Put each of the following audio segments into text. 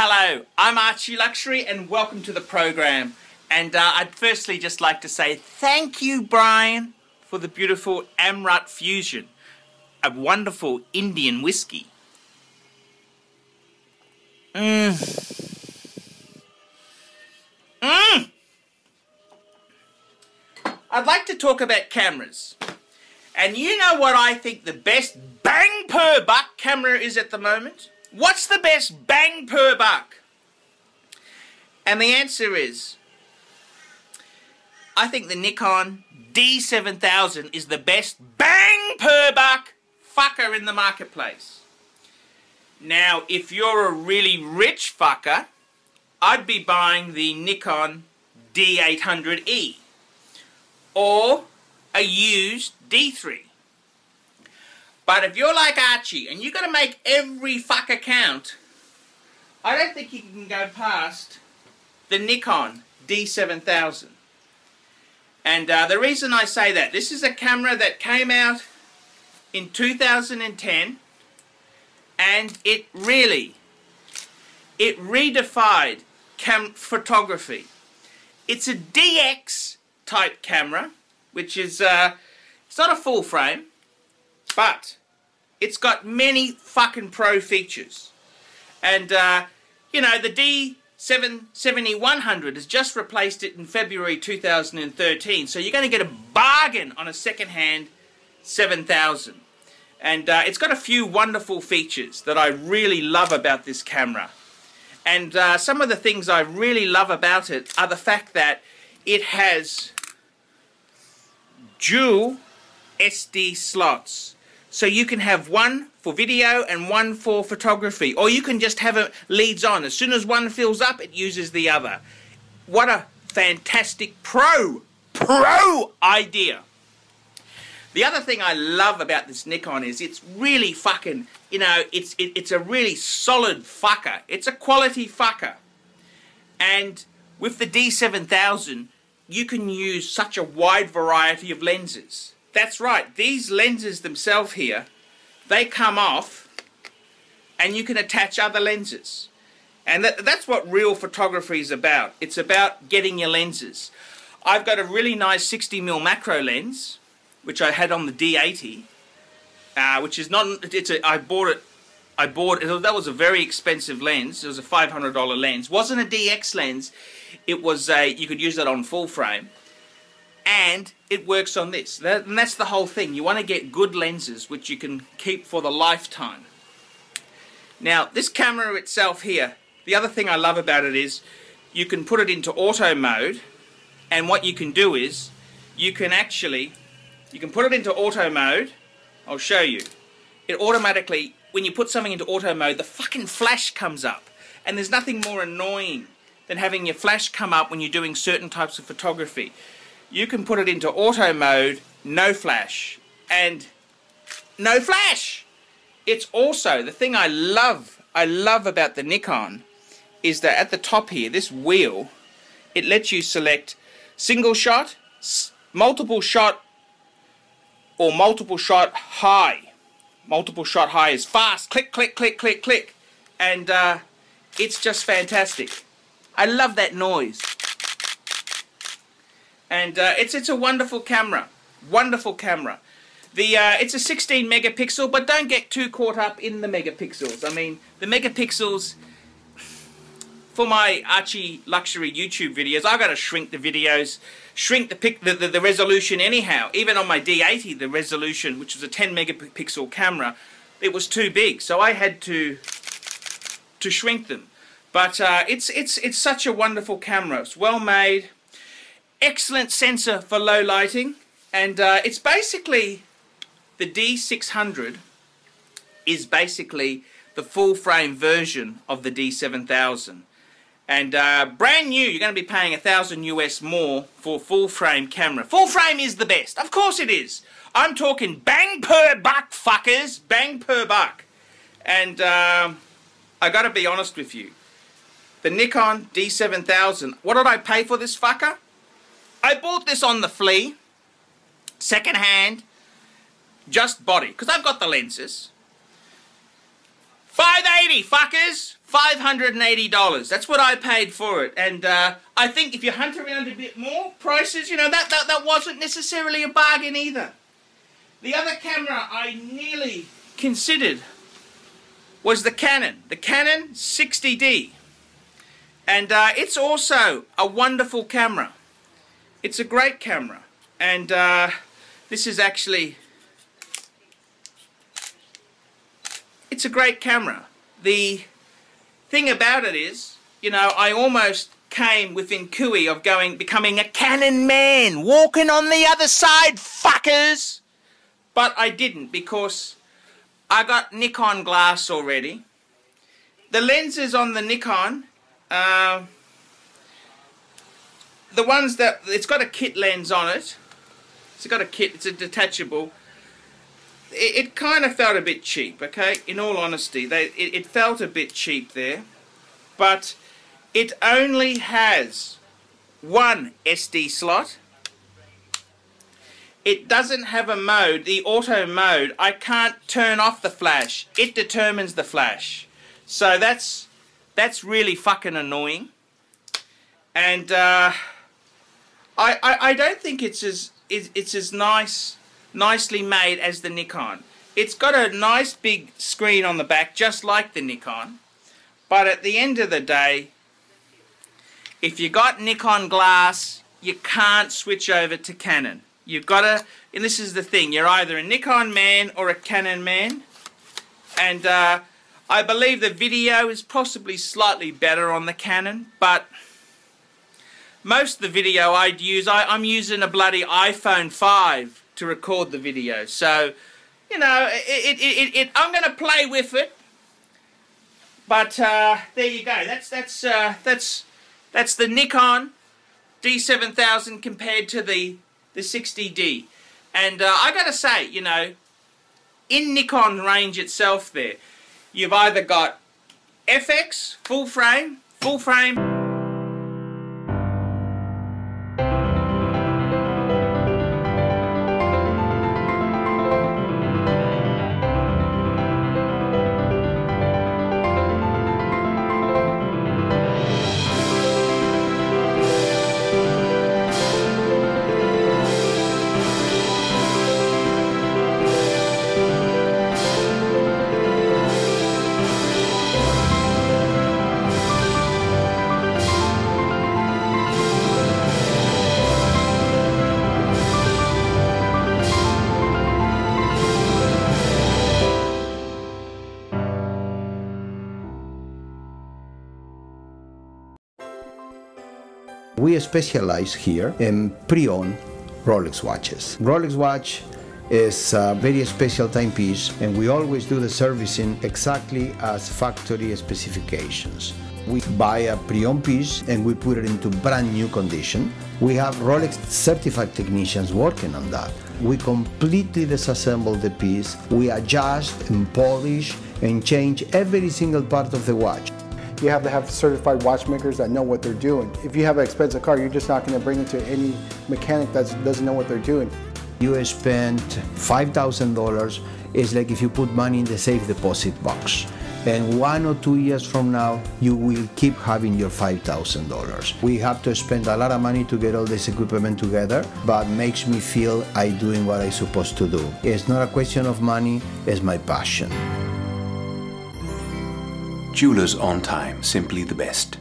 Hello, I'm Archie Luxury and welcome to the program. And I'd firstly just like to say thank you, Brian, for the beautiful Amrut Fusion, a wonderful Indian whiskey. I'd like to talk about cameras. And you know what I think the best bang per buck camera is at the moment? What's the best bang per buck? And the answer is, I think the Nikon D7000 is the best bang per buck fucker in the marketplace. Now, if you're a really rich fucker, I'd be buying the Nikon D800E or a used D3. But if you're like Archie and you've got to make every fucker count, I don't think you can go past the Nikon D7000. And the reason I say that, this is a camera that came out in 2010 and it redefined photography. It's a DX type camera, which is, it's not a full frame, but it's got many fucking pro features. And, you know, the D7000 has just replaced it in February 2013. So you're going to get a bargain on a second-hand 7000. And it's got a few wonderful features that I really love about this camera. And some of the things I really love about it are the fact that it has dual SD slots. So you can have one for video and one for photography. Or you can just have it leads on. As soon as one fills up, it uses the other. What a fantastic pro idea. The other thing I love about this Nikon is it's really fucking, you know, it's a really solid fucker. It's a quality fucker. And with the D7000, you can use such a wide variety of lenses. That's right, these lenses themselves here, they come off and you can attach other lenses. And that's what real photography is about. It's about getting your lenses. I've got a really nice 60mm macro lens, which I had on the D80, which is not, I bought it, that was a very expensive lens. It was a $500 lens. Wasn't a DX lens, it was you could use it on full frame. And it works on this. And that's the whole thing. You want to get good lenses which you can keep for the lifetime. Now, this camera itself here, the other thing I love about it is you can put it into auto mode, and what you can do is you can put it into auto mode. I'll show you. It automatically, when you put something into auto mode, the fucking flash comes up. And there's nothing more annoying than having your flash come up when you're doing certain types of photography. You can put it into auto mode, no flash, and no flash. It's also, the thing I love about the Nikon is that at the top here, this wheel, it lets you select single shot, multiple shot, or multiple shot high. Multiple shot high is fast, click, click, click, click, click. And it's just fantastic. I love that noise. And it's a wonderful camera. Wonderful camera. It's a 16 megapixel, but don't get too caught up in the megapixels. I mean, the megapixels, for my Archie Luxury YouTube videos, I've got to shrink the videos, shrink the resolution anyhow. Even on my D80, the resolution, which was a 10 megapixel camera, it was too big. So I had to shrink them. But it's such a wonderful camera. It's well made. Excellent sensor for low lighting, and it's basically, the D600 is basically the full frame version of the D7000. And brand new, you're going to be paying $1,000 US more for full frame camera. Full frame is the best, of course it is. I'm talking bang per buck, fuckers, bang per buck. And I got to be honest with you, the Nikon D7000, what did I pay for this fucker? I bought this on the flea, second hand, just body, because I've got the lenses. $580, fuckers! $580. That's what I paid for it. And I think if you hunt around a bit more, prices, you know, that wasn't necessarily a bargain either. The other camera I nearly considered was the Canon 60D. And it's also a wonderful camera. It's a great camera. And this is actually... It's a great camera. The thing about it is, you know, I almost came within cooey of becoming a Canon man, walking on the other side, fuckers. But I didn't, because I got Nikon glass already. The lenses on the Nikon, the ones that, it's got a kit lens on it. It's got a kit, it's a detachable. It kind of felt a bit cheap, okay? In all honesty, it felt a bit cheap there. But it only has one SD slot. It doesn't have a mode, the auto mode. I can't turn off the flash. It determines the flash. So that's really fucking annoying. And I don't think it's as nicely made as the Nikon. It's got a nice big screen on the back, just like the Nikon. But at the end of the day, if you got Nikon glass, you can't switch over to Canon. You've got to, and this is the thing, you're either a Nikon man or a Canon man. And I believe the video is possibly slightly better on the Canon, but most of the video I'd use, I'm using a bloody iPhone 5 to record the video. So, you know, I'm going to play with it. But there you go. That's the Nikon D7000 compared to the 60D. And I got to say, you know, in Nikon range itself there, you've either got FX, full frame, We specialize here in pre-owned Rolex watches. Rolex watch is a very special timepiece, and we always do the servicing exactly as factory specifications. We buy a pre-owned piece and we put it into brand new condition. We have Rolex certified technicians working on that. We completely disassemble the piece, we adjust and polish and change every single part of the watch. You have to have certified watchmakers that know what they're doing. If you have an expensive car, you're just not going to bring it to any mechanic that doesn't know what they're doing. You spend $5,000, it's like if you put money in the safe deposit box. And 1 or 2 years from now, you will keep having your $5,000. We have to spend a lot of money to get all this equipment together, but makes me feel I'm doing what I'm supposed to do. It's not a question of money, it's my passion. Jewelers on time, simply the best.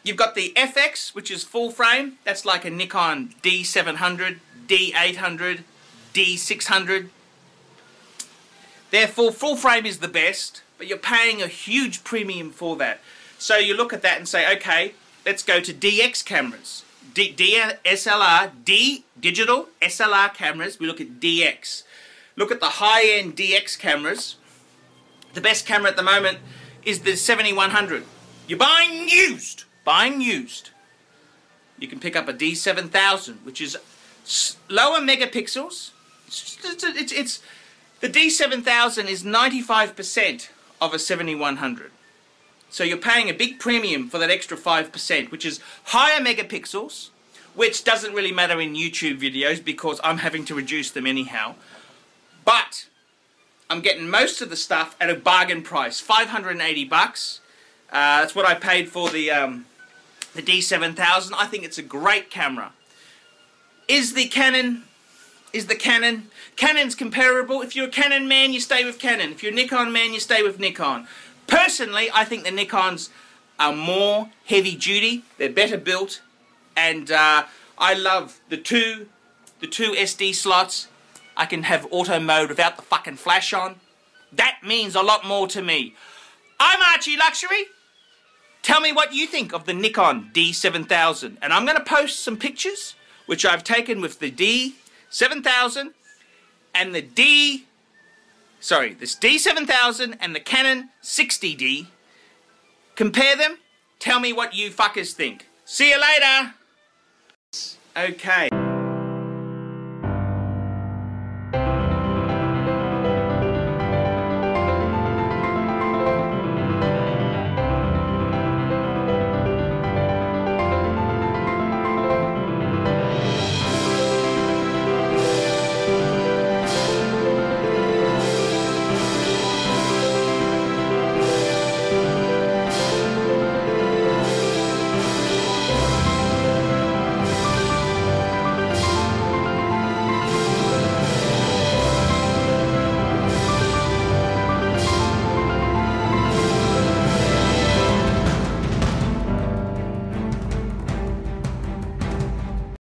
You've got the FX, which is full frame. That's like a Nikon D700, D800, D600. Therefore, full frame is the best, but you're paying a huge premium for that. So you look at that and say, okay, let's go to DX cameras. SLR, digital SLR cameras. We look at DX. Look at the high-end DX cameras. The best camera at the moment is the 7100. You're buying used. You can pick up a D7000, which is lower megapixels. The D7000 is 95% of a 7100. So you're paying a big premium for that extra 5%, which is higher megapixels, which doesn't really matter in YouTube videos because I'm having to reduce them anyhow. But I'm getting most of the stuff at a bargain price, 580 bucks. That's what I paid for the D7000. I think it's a great camera. Is the Canon... Canon's comparable. If you're a Canon man, you stay with Canon. If you're a Nikon man, you stay with Nikon. Personally, I think the Nikons are more heavy duty. They're better built, and I love the two SD slots. I can have auto mode without the fucking flash on. That means a lot more to me. I'm Archie Luxury. Tell me what you think of the Nikon D7000, and I'm going to post some pictures which I've taken with the D7000 and the this D7000 and the Canon 60D. Compare them. Tell me what you fuckers think. See you later. Okay.